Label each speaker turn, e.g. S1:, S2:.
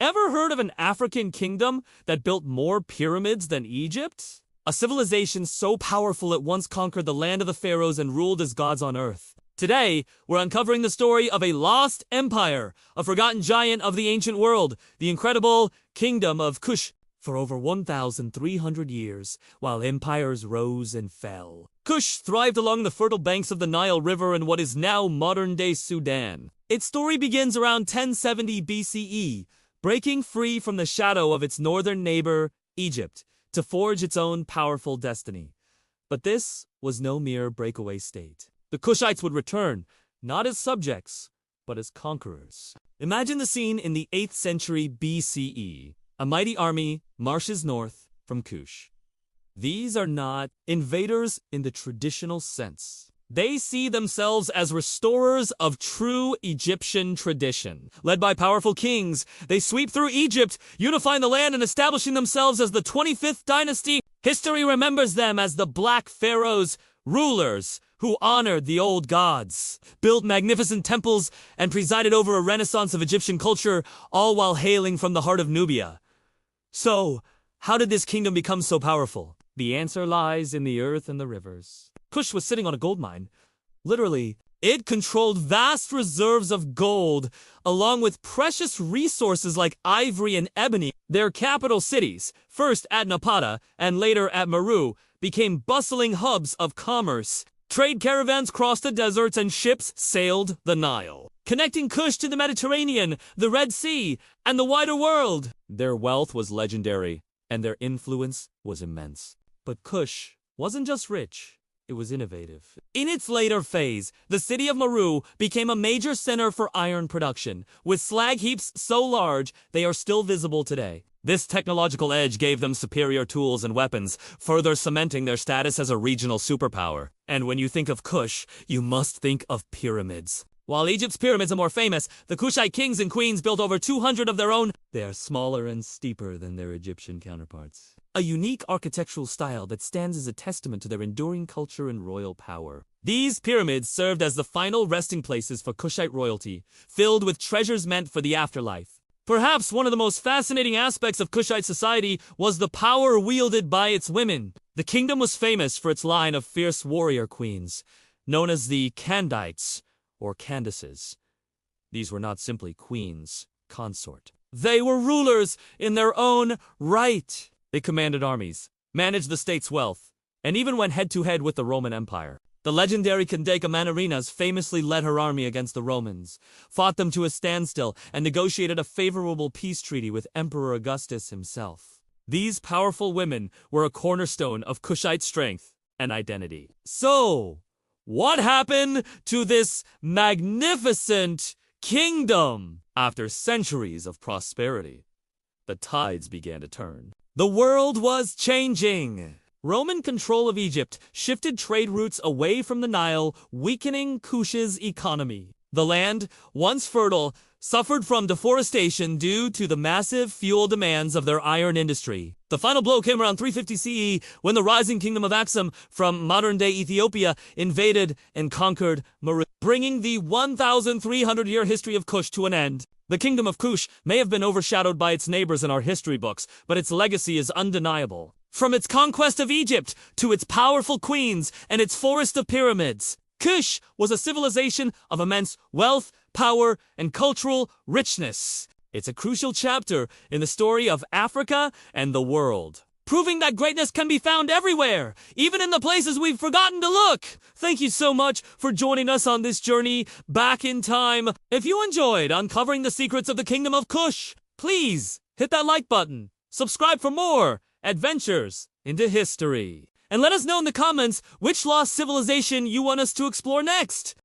S1: Ever heard of an African kingdom that built more pyramids than Egypt? A civilization so powerful it once conquered the land of the Pharaohs and ruled as gods on earth. Today, we're uncovering the story of a lost empire, a forgotten giant of the ancient world, the incredible Kingdom of Kush. For over 1,300 years, while empires rose and fell, Kush thrived along the fertile banks of the Nile River in what is now modern-day Sudan. Its story begins around 1070 BCE, breaking free from the shadow of its northern neighbor, Egypt, to forge its own powerful destiny. But this was no mere breakaway state. The Kushites would return, not as subjects, but as conquerors. Imagine the scene in the 8th century BCE. A mighty army marches north from Kush. These are not invaders in the traditional sense. They see themselves as restorers of true Egyptian tradition. Led by powerful kings, they sweep through Egypt, unifying the land and establishing themselves as the 25th dynasty. History remembers them as the Black Pharaohs, rulers who honored the old gods, built magnificent temples, and presided over a renaissance of Egyptian culture, all while hailing from the heart of Nubia. So, how did this kingdom become so powerful? The answer lies in the earth and the rivers. Kush was sitting on a gold mine. Literally, it controlled vast reserves of gold, along with precious resources like ivory and ebony. Their capital cities, first at Napata and later at Meru, became bustling hubs of commerce. Trade caravans crossed the deserts and ships sailed the Nile, connecting Kush to the Mediterranean, the Red Sea, and the wider world. Their wealth was legendary, and their influence was immense. But Kush wasn't just rich, it was innovative. In its later phase, the city of Meru became a major center for iron production, with slag heaps so large they are still visible today. This technological edge gave them superior tools and weapons, further cementing their status as a regional superpower. And when you think of Kush, you must think of pyramids. While Egypt's pyramids are more famous, the Kushite kings and queens built over 200 of their own. They are smaller and steeper than their Egyptian counterparts. A unique architectural style that stands as a testament to their enduring culture and royal power. These pyramids served as the final resting places for Kushite royalty, filled with treasures meant for the afterlife. Perhaps one of the most fascinating aspects of Kushite society was the power wielded by its women. The kingdom was famous for its line of fierce warrior queens, known as the Kandakes, or Candaces. These were not simply queens, consort. They were rulers in their own right. They commanded armies, managed the state's wealth, and even went head-to-head with the Roman Empire. The legendary Kandakes famously led her army against the Romans, fought them to a standstill, and negotiated a favorable peace treaty with Emperor Augustus himself. These powerful women were a cornerstone of Kushite strength and identity. So, what happened to this magnificent kingdom? After centuries of prosperity, the tides began to turn. The world was changing. Roman control of Egypt shifted trade routes away from the Nile, weakening Kush's economy. The land, once fertile, suffered from deforestation due to the massive fuel demands of their iron industry. The final blow came around 350 CE when the rising kingdom of Aksum from modern-day Ethiopia invaded and conquered Meru, bringing the 1,300-year history of Kush to an end. The Kingdom of Kush may have been overshadowed by its neighbors in our history books, but its legacy is undeniable. From its conquest of Egypt to its powerful queens and its forest of pyramids, Kush was a civilization of immense wealth, power, and cultural richness. It's a crucial chapter in the story of Africa and the world, proving that greatness can be found everywhere, even in the places we've forgotten to look. Thank you so much for joining us on this journey back in time. If you enjoyed uncovering the secrets of the Kingdom of Kush, please hit that like button, subscribe for more adventures into history, and let us know in the comments which lost civilization you want us to explore next.